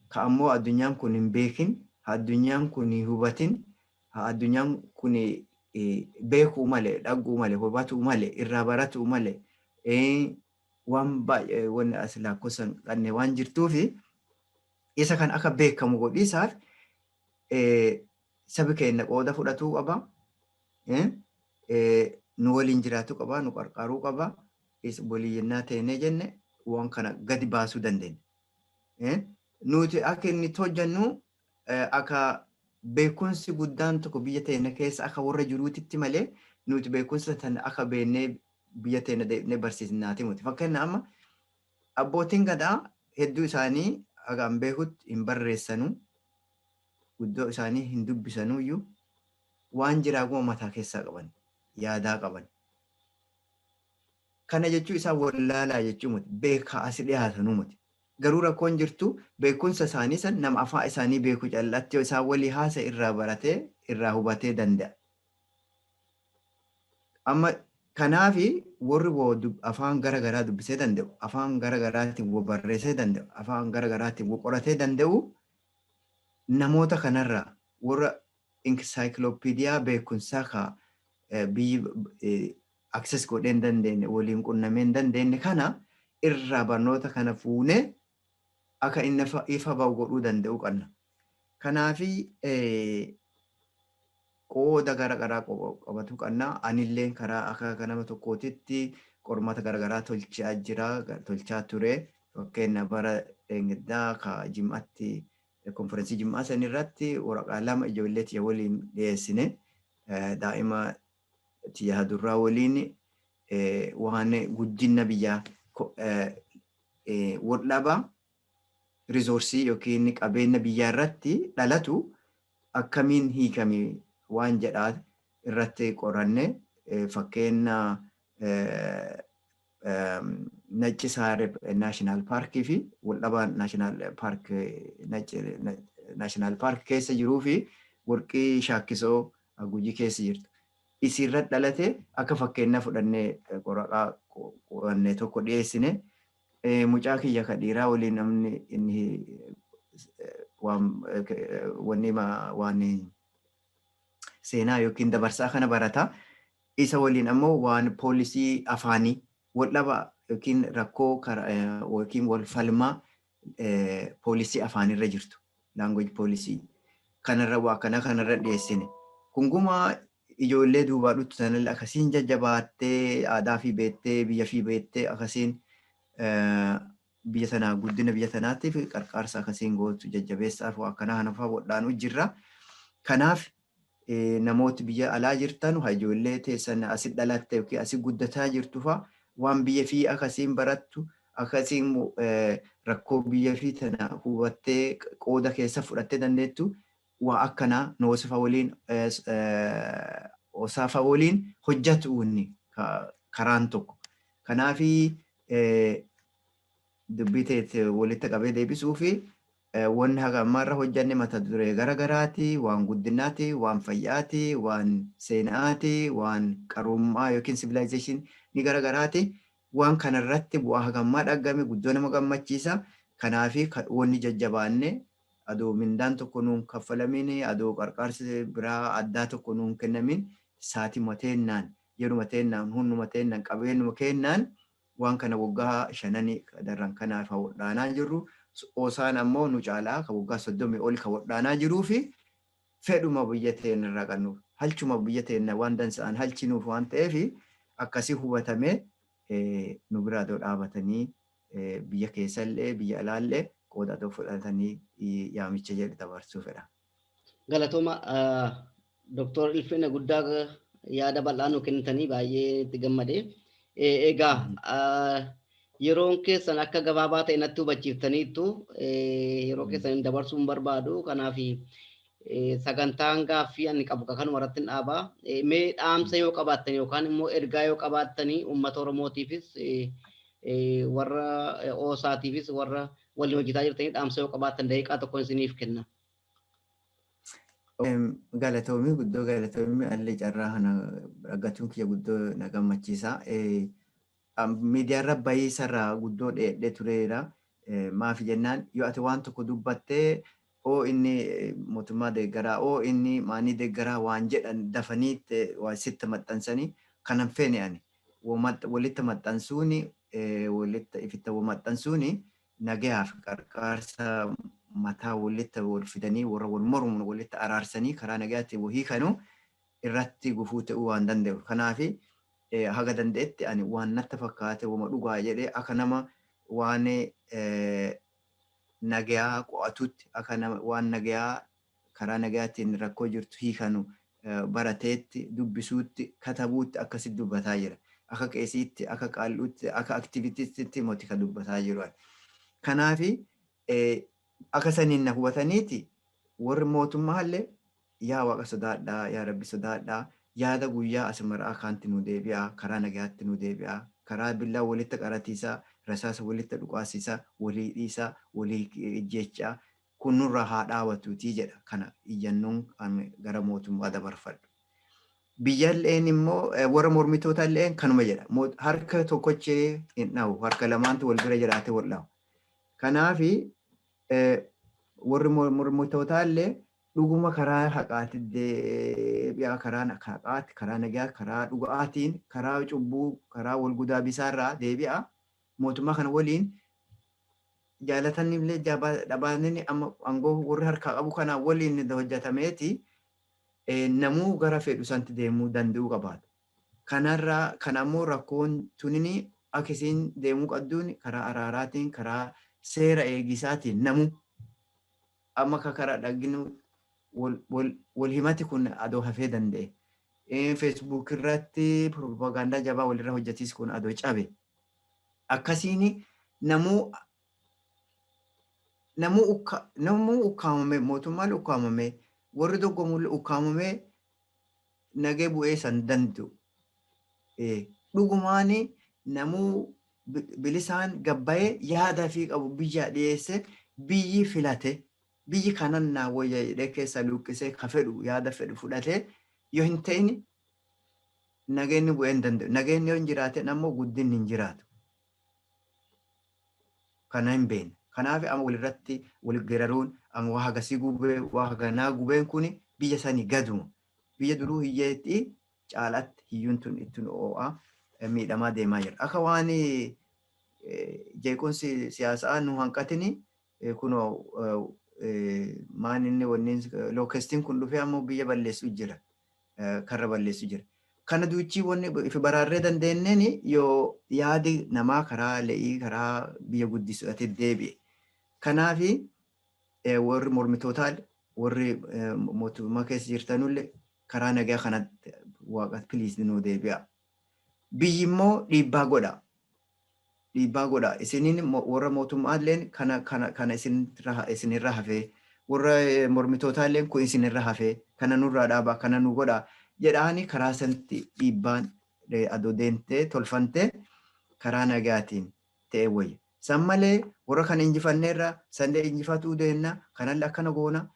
ka ammoo addunyaan kun hin beekin, addunyaan kun hin hubatin, addunyaan kun beekuu malee, dhaguu malee, hubatuu malee, irraa baratuu malee waan baay'ee wanni as lakkoofsan qabne waan jirtuufi isa kan akka beekamu godhiisaaf sabi keenya qooda fudhatuu qaba. Nu waliin jiraatu qaba, nu qarqaaruu qaba. Walii jennaa teenee jenne waan kana gadi baasuu dandeenya. Nuti akka inni hojjennu akka beekumsi guddaan tokko biyya teenya keessa akka warra jiruutitti malee nuti beekumsa sana akka beennee biyya teenya deemnee barsiisnaati muti. Fakkeenya amma abbootiin gadaa hedduu isaanii hagaan beekutti hin barreessanuu, guddoo isaanii hin dubbisanuyyuu waan jiraaguma mataa keessaa qaban, yaadaa qaban. Kana jechuu isaa wallaalaa jechuu muti, beekaa asi dhiyaatanuu muti. Garuu rakkoon jirtu beekumsa isaanii san nama afaan isaanii beeku callatti isaan walii haasa irraa baratee irraa hubatee danda'a. Amma kanaafi warri afaan garagaraa dubbisee danda'u, afaan garagaraatiin barreessee danda'u, afaan garagaraatiin qoratee danda'u namoota kanarraa warra ensaayikiloopiidiyaa beekumsaa ka biyyi akses godhee hin dandeenye, waliin qunnamee hin dandeenye kana irraa barnoota kana fuunee akka inni ifa ba'u godhuu danda'u qabna. Kanaafi qooda garagaraa qabatu qabna. Anillee karaa akka nama tokkootitti qormata garagaraa tolchaa ture. Fakkeenya bara dheengiddaa ka Jim'aatti konferensii Jim'aa san irratti waraqaa 2 ijoollee waliin dhiyeessine daa'ima tiyyaa durraa waliin waan guddina biyyaa waldhabaa rizoorsii yookiin qabeenya biyyaa irratti dhalatu akkamiin hiikame waan jedhaa irratti qoranne fakkeenya Nacci Saaree Naashinaal Paarkii fi waldhabaa Naashinaal Paark keessa jiruu fi warqii shaakkisoo Gujii keessa jirtu. Isirra dhalate akka fakkeenyaa fudhannee qorannee tokko dhiyeessine mucaa kiyya kadhiiraa waliin namni inni waan seenaa yookiin dabarsaa kana barata. Isa waliin ammoo waan poolisii afaanii waldhaba yookiin rakkoo yookiin wal falmaa poolisii afaanirra jirtu laanguweej poolisii kanarra waa kanarra dhiyeessine. Kungumaa ijoollee duubaa dhuttu sanallee akkasiin jajjabaattee aadaa fi beettee biyya fi beettee akkasiin biyya sanaa guddina biyya sanaatiif qarqaarsa akkasiin gootu jajjabeessaaf waa kana fa'aa wadhaanu jirra. Kanaaf namooti biyya alaa jirtan ijoollee teessan asi dhalatte yookiin asi guddataa jirtu fa'aa waan biyya fi akkasiin barattu akkasiin rakkoo biyya fi tana hubattee qooda keessa fudhattee dandeettu waa akkanaa noosafa waliin osaafa waliin hojjatuuni karaan tokko. Kanaafi dubbii teetti walitti qabee deebisuu fi wanni haga ammaarra hojjanne mata duree garagaraati, waan guddinaati, waan fayyaati, waan seenaati, waan qarummaa yookiin civilization ni garagaraati. Waan kanarratti bu'aa haga ammaa dhaggame guddoo nama gammachiisa. Kanaafi wanni jajjabaanne adoo mindaan tokko nuun kaffalamin, adoo qarqaarsi biraa addaa tokko nuun kennamin, saatii mateennaan, yeruma teennaan, hunduma teennaan, qabeenuma keennaan waan kana waggaa 5 darran kanaaf wadhaanaa jirru. Osaan ammoo nu caalaa ka waggaa 30 ol ka wadhaanaa jiruu fi fedhuma biyya teenya irraa qabnuuf halchuma biyya teenya waan dansa'an halchinuuf waan ta'eef akkasii hubatamee nu biraa dhaabatanii biyya keessallee biyya alaallee qooda fudhatanii yaamicha jedhu dabarsuu fedha. Galatooma Dr Elfinaa guddaa yaada bal'aa nu kennitanii baay'ee itti gammadee. Egaa yeroon keessan akka gabaabaa ta'e natti hubachiiftaniittu yeroo keessan dabarsuun barbaadu. Kanaaf sagantaan gaaffii ani qabu kanuma irratti dhaabaa. Mee dhaamsa yoo qabaattan yookaan immoo ergaa yoo qabaattanii uummata Oromootiifis warra Oosaatiifis warra waliin hojjetaa jirtanii dhaamsa yoo qabaattan daqiiqaa tokko isiniif kenna. Galatoomii guddoo galatoomii allee carraa kana argachuun kiyya guddoo na gammachiisa. Miidiyaarra bahii sarara guddoo dheedhee tureera. Maaf jennaan yoo ati waan tokko dubbattee oo inni mootummaa deeggaraa oo inni maanii deeggaraa waan jedhan dafanii sitti maxxansanii kanan feene ani walitti maxxansuuni walitti ifitta maxxansuuni nagayaaf qarqaarsa mataa walitti wal fidanii warra wal mormu walitti araarsanii karaa nagayaatti wahii kanuu irratti gufuu ta'uu waan danda'u. Kanaafi haga dandeetti ani waan natti fakkaate wama dhugaa jedhee akka nama waan nagayaa qo'atutti akka nama waan nagayaa karaa nagayaatiin rakkoo jirtu hiikanu barateetti dubbisuutti katabuutti akkasitti dubbataa jira. Akka qeesiitti akka qaalluutti akka aktiivitiitti mootii kan dubbataa jiru. Kanaafi akka saniin na hubataniiti warri mootummaallee yaa waaqa sodaadhaa yaa rabbi sodaadhaa yaada guyyaa asmaraa kaanti nu deebi'aa karaa nagayaatti nu deebi'aa karaa billaa walitti qaratiisaa rasaasa walitti dhukaasiisaa walii dhiisaa walii ijjechaa kun nurraa haa dhaabatuutii jedha. Kana iyyannoon gara mootummaa dabarfadhu. Biyyalleen immoo warra mormitootallee kanuma jedha. Harka tokkochee hin dhawu harka lamaantu wal bira jiraatee wal dhawu. Kanaafi warri mormitootallee dhuguma karaa haqaatti deebi'aa karaa haqaatti karaa nagaa karaa dhugaatiin karaa cubbuu karaa wal gudaa bisaarraa deebi'aa mootummaa kana waliin jaalatanillee dhabaanni amma angoo warri harkaa qabu kana waliin hojjetameeti namuu gara fedhu santi deemuu danda'uu qabaata. Kanarraa kanammoo rakkoon tunini akkasiin deemuu qabduun karaa araaraatiin karaa seera eegisaatiin namuu amma karaa dhagginu wal himati kun adoo hafee danda'e Facebook irratti propaganda jabaa walirra hojjetis kun adoo cabe. Akkasiin namuu ukkaamame mootummaan ukkaamame warri doggomullee ukkaamame nagee bu'ee san danda'u. Dhugumaan namuu bilisaan gabbayee yaada fi qabu biyya dhiyeesse biyyi filate biyyi kanan naa wayya jedhee keessa luqqisee ka fedhu yaada fedhu fudhatee yoo hin ta'in nageenni bu'ee hin danda'u. Nageenni yoo hin jiraate ammoo guddinni hin jiraatu. Kana hin beekne. Kanaaf amma walirratti wal gararuun amma waa hagasii gubee waa haganaa gubeen kun biyya sanii gaduma. Biyya duruu hiyyeetti caalaatti hiyyuun tun ittiin oo'aa miidhamaa deemaa jira. Akka waan jeequmsi siyaasaa nu hanqatini kunoo maan inni wanniin lookestiin kun dhufee ammoo biyya balleessu jira. Karra balleessu jira. Kana duuchii wanni ifi baraarree dandeenyeen yoo yaadi namaa karaa le'ii karaa biyya guddisuudhaatti deebi'e. Kanaaf warri mormitootaa warri mootummaa keessa jirtanullee karaa nagaa kanatti waaqa piliis nuu deebi'a. Biyyi immoo dhiibbaa godha. Dhiibbaa godha. Isiniin warra mootummaalleen kana isinirra hafee warra mormitootaalleen kun isinirra hafee kana nurraa dhaabaa kana nu godha jedhaani karaa sanatti dhiibbaan adoo deemtee tolfantee karaa nagaatiin ta'e wayya. San malee warra kana injifanneerra sandee injifatuu deemna kanallee akkana goona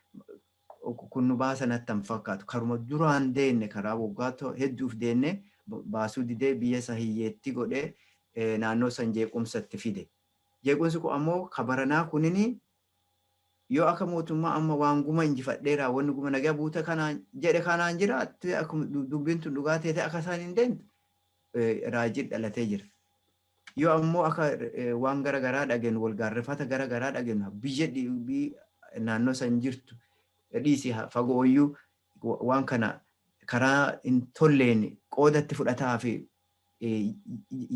kun nu baasanatti hin fakkaatu. Karuma duraan deenne karaa waggaa hedduuf deenne baasuu didee biyya isa hiyyeetti godhee naannoo san jeequmsatti fide. Jeequmsi kun ammoo kabaranaa kunini yoo akka mootummaa amma waan guma injifadheeraa wanni guma nagaa buute kanaan jedhe kanaan jiraatte akkuma dubbiin tun dhugaa ta'e akka isaan hin deemtu raajii dhalatee jira. Yoo ammoo akka waan garaagaraa dhageenyu wal gaarrifata garaagaraa dhageenyu biyya naannoo san jirtu dhiisii fagooyyuu waan kana karaa hin tolleen qoodatti fudhataa fi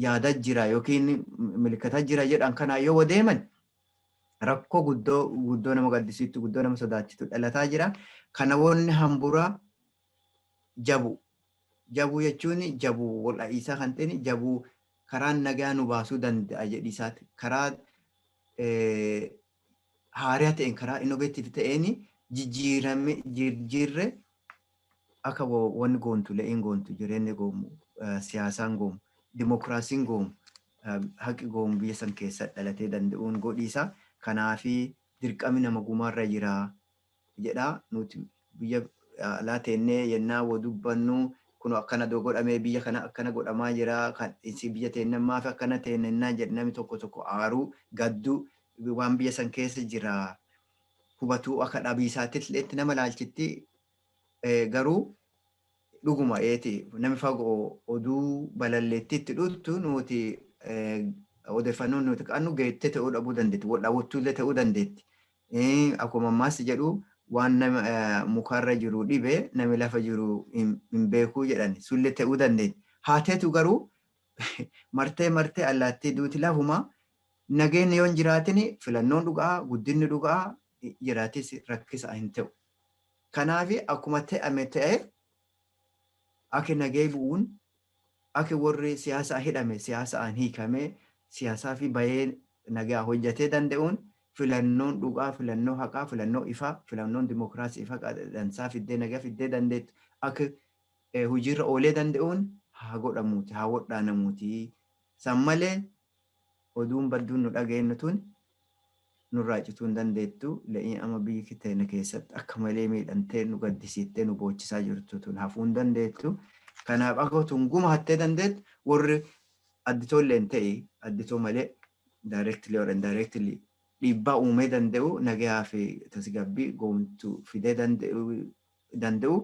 yaada jira yookiin milkataa jira jedhan kanaa yoo deeman rakkoo guddoo nama gaddisiistu guddoo nama sodaachitu dhalataa jira. Kana wanni hamburaa jabu jechuun jabu wal'aa'isaa kan ta'in jabu karaan nagaa nu baasuu danda'a jedhisaati. Karaa haaraa ta'een karaa innoveetiif ta'een jijjiirre akka wanni goontu le'iin goontu jireenya goomu siyaasaan goomu dimokiraasiin goomu haqi goomu biyya san keessa dhalatee danda'uun godhiisa. Kanaafi dirqami nama gumaarra jira jedha. Nuti biyya alaa teennee yennaa woo dubbannu kun akkana godhamee biyya kana akkana godhamaa jira kan isi biyya teenne maaf akkana teennennaa jedhame tokko aaruu gadduu waan biyya san keessa jira hubatuu akka dhabiisaatti itti nama laalchitti garuu dhuguma namni fagoo oduu balalleetti itti dhuttu nuti odeeffannoon nuti qabannu geettee ta'uu dhabuu dandeetti. Waldhaawwattuullee ta'uu dandeetti. Akkuma ammaas jedhu waan nama mukarra jiru dhibee nami lafa jiru hin beekuu jedhan sullee ta'uu dandeetti. Haa ta'u garuu martee allaattii duuti lafuma nageenya yoo hin jiraatin filannoon dhugaa guddinni dhugaa jiraatis rakkisa hin ta'u. Kanaaf akkuma ta'ame ta'e akka nagee bu'uun akka warri siyaasaa hidhame siyaasaan hiikamee siyaasaa fi bahee nagaa hojjetee danda'uun filannoon dhugaa, filannoo haqaa, filannoo ifaa, filannoon dimokiraasii ifaa qadhansaa fiddee nagaa fiddee dandeettu akka hojiirra oolee danda'uun haa godhamuuti, haa wodhaanamuuti. San malee oduun badduun nu dhageenyu tun nurraa cituu hin dandeettu. Le'iin amma biyyi teenya keessatti akka malee miidhamtee nu gaddisiittee nu boochisaa jirtu tun hafuu hin dandeettu. Kanaaf akka tun guma hattee dandeettu warri additoollee hin ta'e additoo malee daayireektilii yookaan daayireektilii dhiibbaa uumee danda'u nagaa fi tasgabbii goomtu fidee danda'u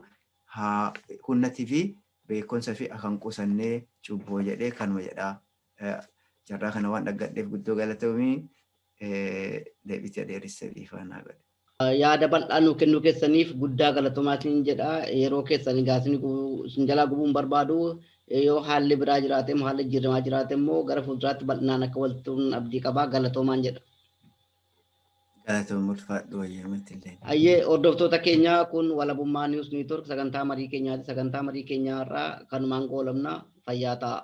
haa hunnatii fi beekumsa fi akan qusannee cubboo jedhee kanuma jedhaa. Carraa kana waan dhaggadheef guddoo galatoomii deebitee dheerissee dhiifannaa godhe. Yaada bal'aa nuu kennuu keessaniif guddaa galatoomaa jedha. Yeroo keessanii gaasni isin jalaa gubuun barbaadu yoo haalli biraa jiraate immoo haalli jijjiiramaa jiraate immoo gara fuulduraatti bal'inaan akka waltuun abdii qabaa galatoomaan jedha. Galatoon mulfaadhu wayyaamatti illee. Ayyee hordoftoota keenyaa kun walabummaa News Network sagantaa marii keenyaati. Sagantaa marii keenyaa irraa kanumaan goolabna fayyaa ta'a.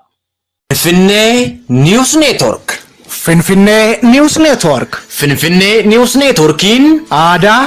Finfinnee News Network. Finfinnee News Network. Finfinnee News Networkiin aadaa,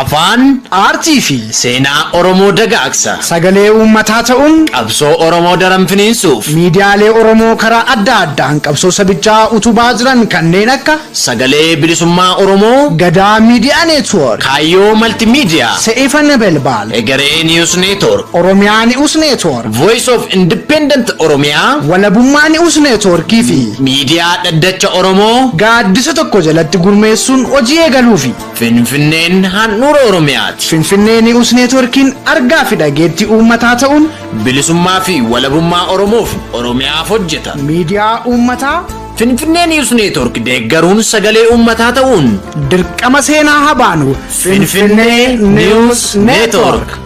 afaan, aartii fi seenaa Oromoo dagaagsa. sagalee uummataa ta'uun Qabsoo Oromoo daran finiinsuuf miidiyaalee Oromoo karaa adda addaan qabsoo sabichaa utubaa jiran kanneen akka sagalee bilisummaa Oromoo, Gadaa Miidiyaa Neetwoork, Kaayyoo Maltiimiidiyaa, Se'ifan Belbaal, Egeree News Network, Oromiyaa News Network, Voice of Independent Oromiyaa, Walabummaa News Networkii fi Miidiyaa Dhaddacha Oromoo, gaaddisa tokko jalatti gurmeessuun hojii eegaluufi Finfinneen handhuura Oromiyaati. Finfinnee News Networkiin argaa fi dhageettii uummataa ta'uun Bilisummaa fi walabummaa Oromoof Oromiyaaf hojjeta. miidiyaa uummataa Finfinnee News Network deeggaruun sagalee uummataa ta'uun dirqama seenaa habaanu Finfinnee News Network.